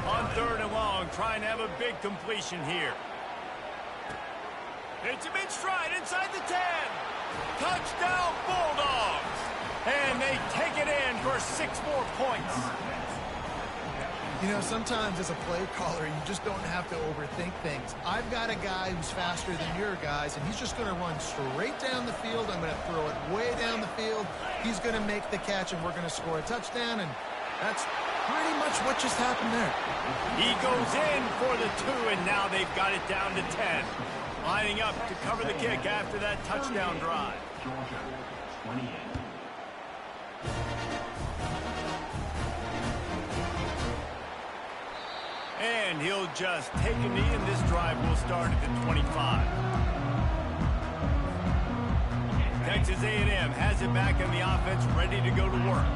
On 3rd and long, trying to have a big completion here. It's a mid-stride inside the 10. Touchdown, Bulldogs. And they take it in for 6 more points. You know, sometimes as a play caller, you just don't have to overthink things. I've got a guy who's faster than your guys, and he's just going to run straight down the field. I'm going to throw it way down the field. He's going to make the catch, and we're going to score a touchdown, and that's pretty much what just happened there. He goes in for the 2, and now they've got it down to 10. Lining up to cover the kick after that touchdown drive. Georgia, 28. And he'll just take a knee, and this drive will start at the 25. Texas A&M has it back in the offense, ready to go to work.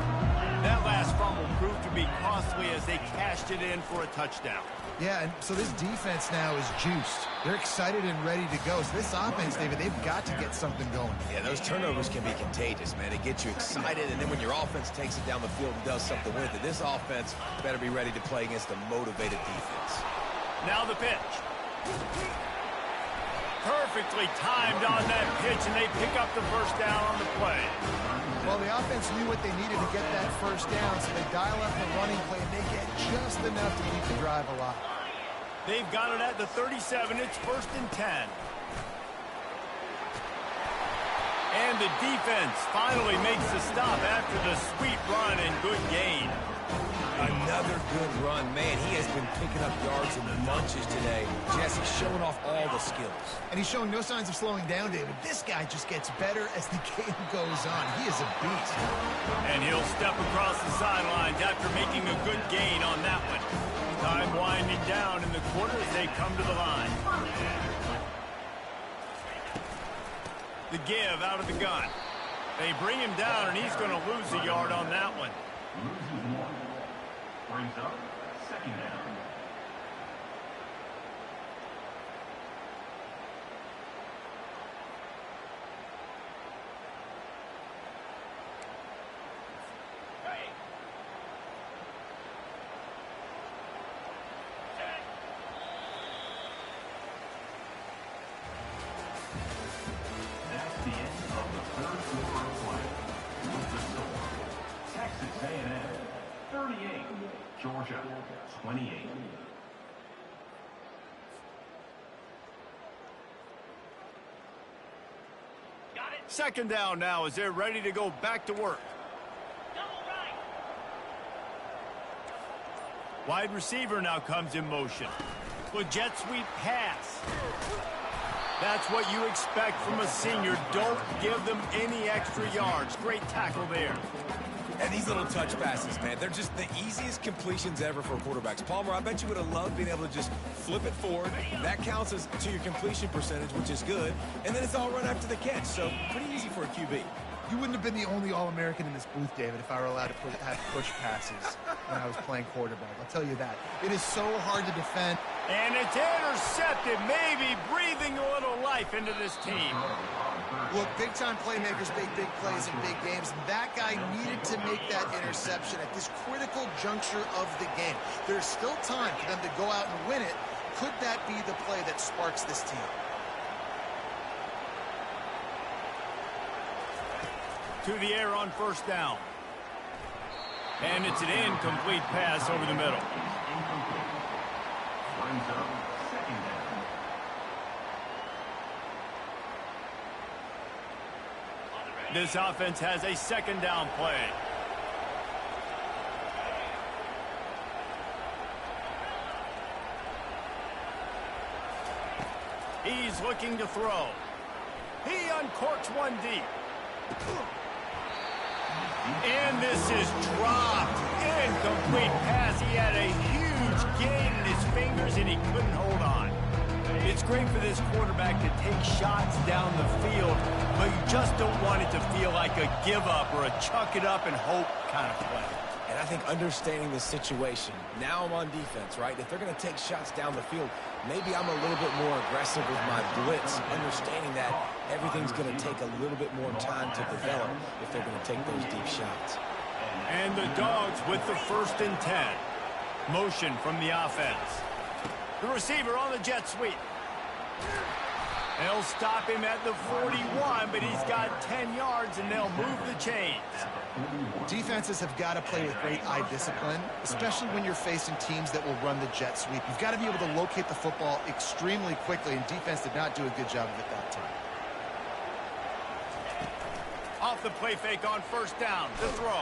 That last fumble proved to be costly as they cashed it in for a touchdown. Yeah, and so this defense now is juiced. They're excited and ready to go. So this offense, David, they've got to get something going. Yeah, those turnovers can be contagious, man. It gets you excited, and then when your offense takes it down the field and does something with it, this offense better be ready to play against a motivated defense. Now the pitch. Perfectly timed on that pitch, and they pick up the first down on the play. Well, the offense knew what they needed to get that first down, so they dial up the running play, and they get just enough to keep the drive alive. They've got it at the 37. It's 1st and 10. And the defense finally makes the stop after the sweet run and good gain. Another good run. Man, he has been picking up yards in bunches today. Jesse showing off all the skills. And he's showing no signs of slowing down, David. This guy just gets better as the game goes on. He is a beast. And he'll step across the sidelines after making a good gain on that one. Time winding down in the quarter as they come to the line. The give out of the gun. They bring him down, and he's going to lose a yard on that one. Loses 1. Brings up 2nd down. That's the end of the 3rd quarter of play. With the score, Texas A&M 38, Georgia 28. Second down now as they're ready to go back to work. Wide receiver now comes in motion. With jet sweep pass. That's what you expect from a senior. Don't give them any extra yards. Great tackle there. And these little touch passes, man, they're just the easiest completions ever for quarterbacks. Palmer, I bet you would have loved being able to just flip it forward. That counts as to your completion percentage, which is good. And then it's all run after the catch, so pretty easy for a QB. You wouldn't have been the only All-American in this booth, David, if I were allowed to have push passes when I was playing quarterback. I'll tell you that. It is so hard to defend. And it's intercepted, maybe breathing a little life into this team. Look, big-time playmakers make big plays in big games. And that guy needed to make that interception at this critical juncture of the game. There's still time for them to go out and win it. Could that be the play that sparks this team? To the air on first down. And it's an incomplete pass over the middle. Incomplete. Brings up 2nd down. This offense has a 2nd down play. He's looking to throw. He uncorks one deep. And this is dropped. Incomplete pass. He had a huge gain in his fingers, and he couldn't hold on. It's great for this quarterback to take shots down the field, but you just don't want it to feel like a give-up or a chuck-it-up and hope kind of play. And I think understanding the situation, now I'm on defense, right? If they're going to take shots down the field, maybe I'm a little bit more aggressive with my blitz, understanding that everything's going to take a little bit more time to develop if they're going to take those deep shots. And the Dogs with the 1st and 10. Motion from the offense. The receiver on the jet sweep. They'll stop him at the 41, but he's got 10 yards, and they'll move the chains. Defenses have got to play with great eye discipline, especially when you're facing teams that will run the jet sweep. You've got to be able to locate the football extremely quickly, and defense did not do a good job of it that time. Off the play fake on 1st down. The throw.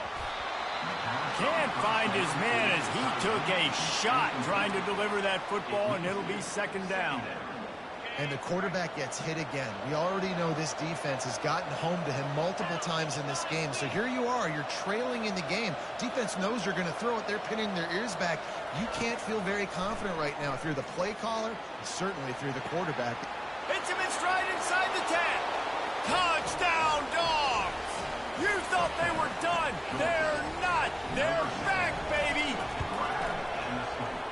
Can't find his man as he took a shot trying to deliver that football, and it'll be 2nd down. And the quarterback gets hit again. We already know this defense has gotten home to him multiple times in this game. So here you are, you're trailing in the game. Defense knows you're going to throw it. They're pinning their ears back. You can't feel very confident right now if you're the play caller, and certainly if you're the quarterback. Hits him in stride inside the 10. Touchdown, Dogs! You thought they were done. They're not. They're back, baby.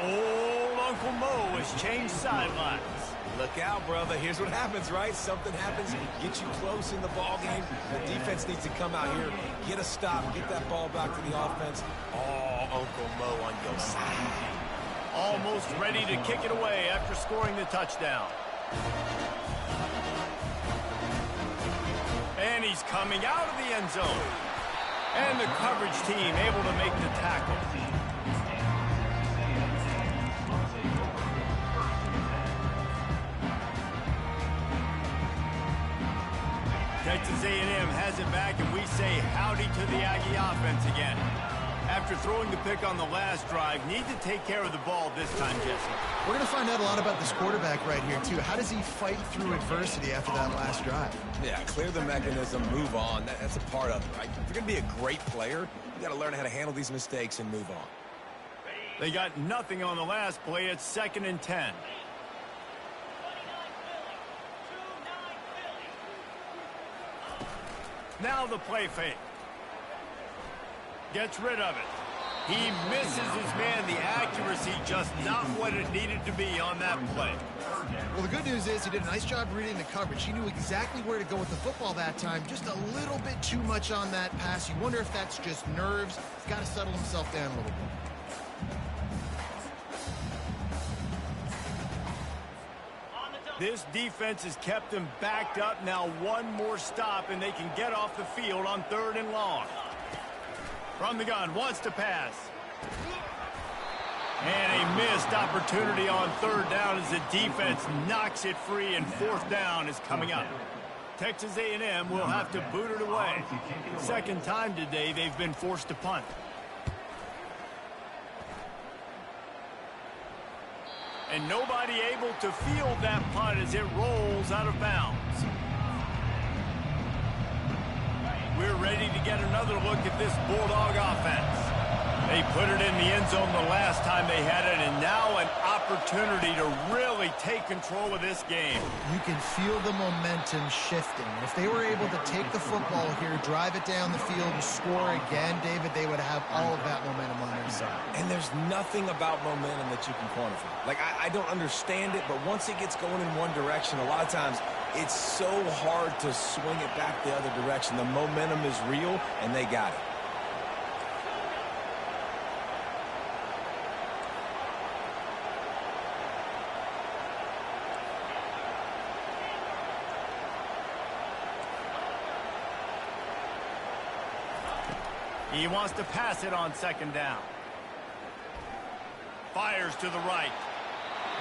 Old Uncle Mo has changed sidelines. Look out, brother. Here's what happens, right? Something happens, get you close in the ball game. The defense needs to come out here, get a stop, get that ball back to the offense. Oh, Uncle Mo on your side. Almost ready to kick it away after scoring the touchdown. And he's coming out of the end zone. And the coverage team able to make the tackle. Texas A&M has it back, and we say howdy to the Aggie offense again. After throwing the pick on the last drive, need to take care of the ball this time, Jesse. We're going to find out a lot about this quarterback right here, too. How does he fight through adversity after that last drive? Yeah, clear the mechanism, move on. That's a part of it, right? If you're going to be a great player, you got to learn how to handle these mistakes and move on. They got nothing on the last play. It's 2nd and 10. Now the play fake. Gets rid of it. He misses his man. The accuracy just not what it needed to be on that play. Well, the good news is he did a nice job reading the coverage. He knew exactly where to go with the football that time. Just a little bit too much on that pass. You wonder if that's just nerves. He's got to settle himself down a little bit. This defense has kept them backed up. Now one more stop, and they can get off the field on 3rd and long. From the gun, wants to pass. And a missed opportunity on 3rd down as the defense knocks it free, and 4th down is coming up. Texas A&M will have to boot it away. 2nd time today they've been forced to punt. And nobody able to field that punt as it rolls out of bounds. We're ready to get another look at this Bulldog offense. They put it in the end zone the last time they had it, and now an opportunity to really take control of this game. You can feel the momentum shifting. If they were able to take the football here, drive it down the field, and score again, David, they would have all of that momentum on their side. And there's nothing about momentum that you can quantify. Like, I don't understand it, but once it gets going in one direction, a lot of times it's so hard to swing it back the other direction. The momentum is real, and they got it. He wants to pass it on 2nd down. Fires to the right.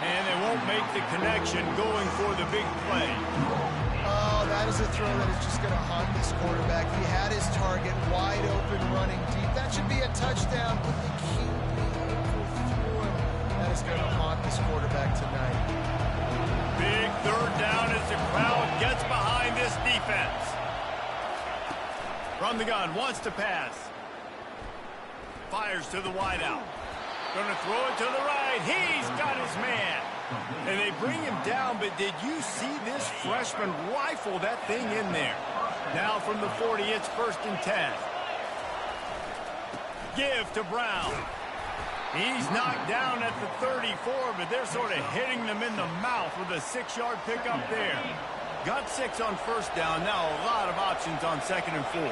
And they won't make the connection going for the big play. Oh, that is a throw that is just going to haunt this quarterback. He had his target wide open running deep. That should be a touchdown, but the QB overthrew him. That is going to haunt this quarterback tonight. Big 3rd down as the crowd gets behind this defense. From the gun, wants to pass. Fires to the wideout. Going to throw it to the right. He's got his man. And they bring him down, but did you see this freshman rifle that thing in there? Now from the 40, it's 1st and 10. Give to Brown. He's knocked down at the 34, but they're sort of hitting them in the mouth with a 6-yard pickup there. Got 6 on 1st down. Now a lot of options on 2nd and 4.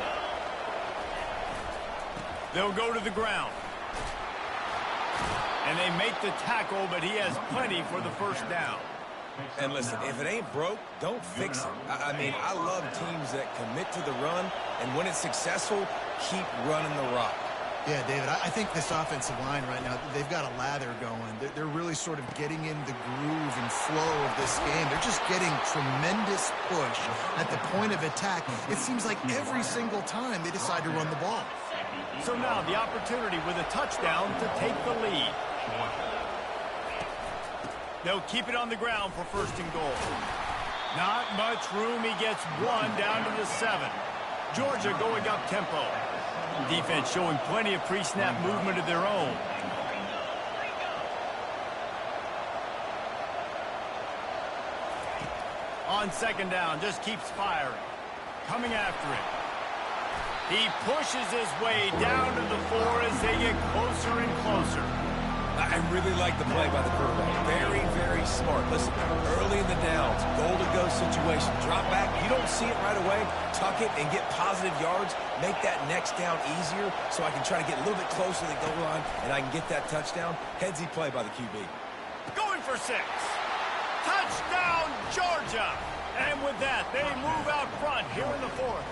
They'll go to the ground. And they make the tackle, but he has plenty for the 1st down. And listen, if it ain't broke, don't fix it. I mean, I love teams that commit to the run, and when it's successful, keep running the rock. Yeah, David, I think this offensive line right now, they've got a lather going. They're really sort of getting in the groove and flow of this game. They're just getting tremendous push at the point of attack. It seems like every single time they decide to run the ball. So now the opportunity with a touchdown to take the lead. They'll keep it on the ground for 1st and goal. Not much room. He gets 1 down to the 7. Georgia going up tempo. Defense showing plenty of pre-snap movement of their own. On 2nd down, just keeps firing. Coming after it. He pushes his way down to the 4 as they get closer and closer. I really like the play by the quarterback. Very, very smart. Listen, early in the downs, goal-to-go situation. Drop back. You don't see it right away. Tuck it and get positive yards. Make that next down easier so I can try to get a little bit closer to the goal line and I can get that touchdown. Headsy play by the QB. Going for 6. Touchdown, Georgia. And with that, they move out front here in the 4th.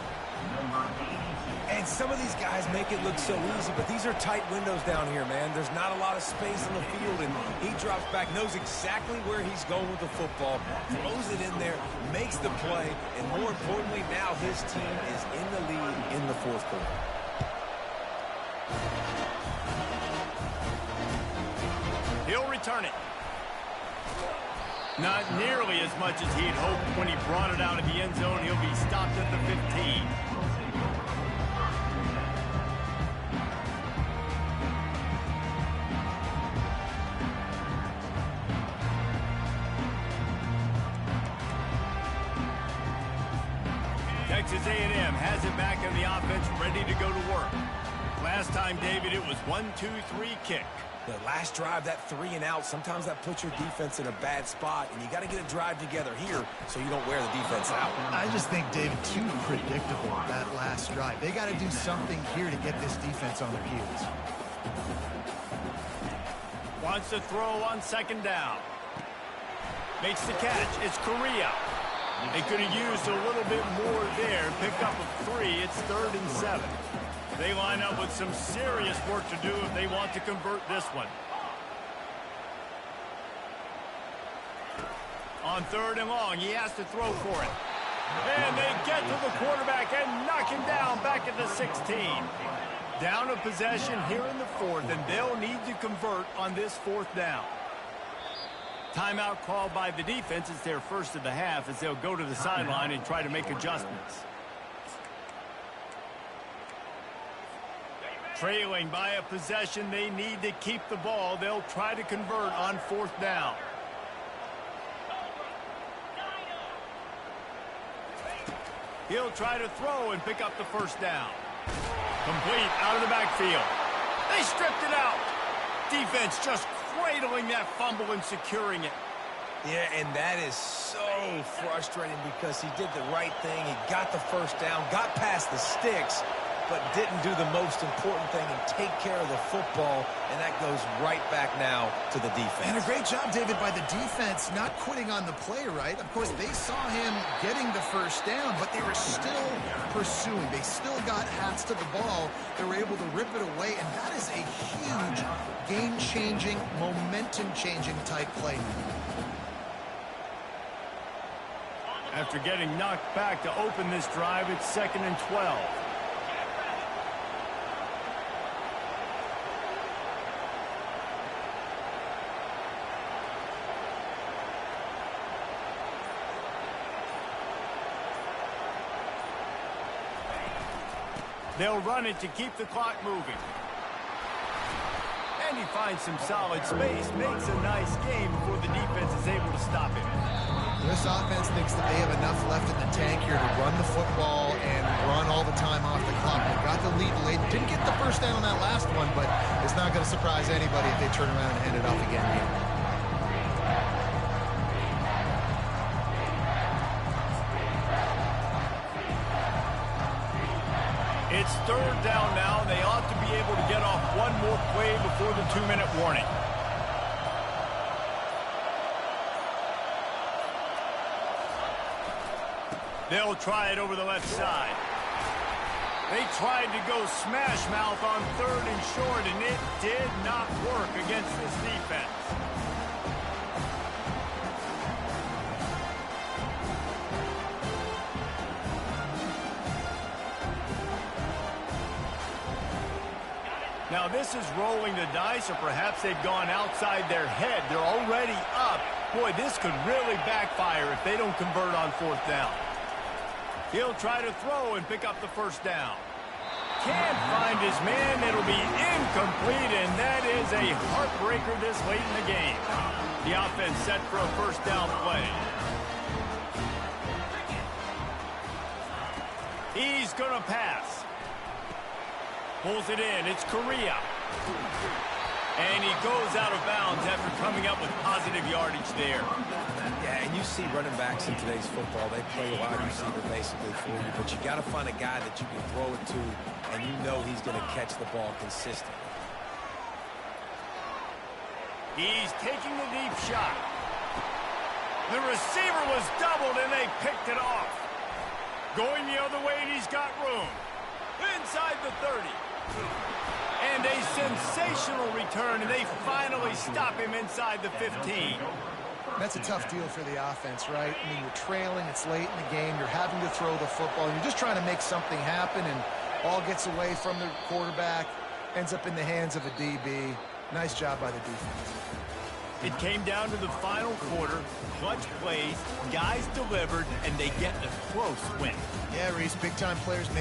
And some of these guys make it look so easy, but these are tight windows down here, man. There's not a lot of space on the field, and he drops back, knows exactly where he's going with the football, throws it in there, makes the play, and more importantly, now his team is in the lead in the 4th quarter. He'll return it. Not nearly as much as he'd hoped when he brought it out of the end zone. He'll be stopped at the 15. Texas A&M has it back in the offense, ready to go to work. Last time, David, it was 1-2-3 kick. The last drive, that 3 and out, sometimes that puts your defense in a bad spot, and you got to get a drive together here so you don't wear the defense out. I just think, David, too predictable, that last drive. They got to do something here to get this defense on their heels. Wants to throw on 2nd down. Makes the catch. It's Correa. They could have used a little bit more there. Pick up a 3. It's 3rd and 7. They line up with some serious work to do if they want to convert this one. On 3rd and long, he has to throw for it. And they get to the quarterback and knock him down back at the 16. Down a possession here in the 4th, and they'll need to convert on this 4th down. Timeout called by the defense. It's their 1st of the half as they'll go to the sideline and try to make adjustments. Trailing by a possession, they need to keep the ball. They'll try to convert on 4th down. He'll try to throw and pick up the 1st down. Complete out of the backfield. They stripped it out. Defense just cradling that fumble and securing it. Yeah, and that is so frustrating because he did the right thing. He got the 1st down, got past the sticks, but didn't do the most important thing and take care of the football, and that goes right back now to the defense. And a great job, David, by the defense not quitting on the play, right? Of course, they saw him getting the 1st down, but they were still pursuing. They still got hats to the ball. They were able to rip it away, and that is a huge game-changing, momentum-changing type play. After getting knocked back to open this drive, it's 2nd and 12. They'll run it to keep the clock moving. And he finds some solid space, makes a nice game before the defense is able to stop him. This offense thinks that they have enough left in the tank here to run the football and run all the time off the clock. They got the lead late. Didn't get the first down on that last one, but it's not going to surprise anybody if they turn around and hand it off again here. It's third down now. They ought to be able to get off one more play before the 2-minute warning. They'll try it over the left side. They tried to go smash mouth on 3rd and short, and it did not work against this defense. Now this is rolling the dice, or perhaps they've gone outside their head. They're already up. Boy, this could really backfire if they don't convert on 4th down. He'll try to throw and pick up the first down. Can't find his man. It'll be incomplete, and that is a heartbreaker this late in the game. The offense set for a first down play. He's going to pass. Pulls it in. It's Correa. And he goes out of bounds after coming up with positive yardage there. Yeah, and you see running backs in today's football, they play wide receiver basically for you, but you got to find a guy that you can throw it to, and you know he's going to catch the ball consistently. He's taking the deep shot. The receiver was doubled, and they picked it off. Going the other way, and he's got room. Inside the 30. And a sensational return, and they finally stop him inside the 15. That's a tough deal for the offense, right? I mean, you're trailing, it's late in the game, you're having to throw the football, you're just trying to make something happen, and ball gets away from the quarterback, ends up in the hands of a DB. Nice job by the defense. It came down to the final quarter, clutch plays, guys delivered, and they get a close win. Yeah, Reese, big-time players make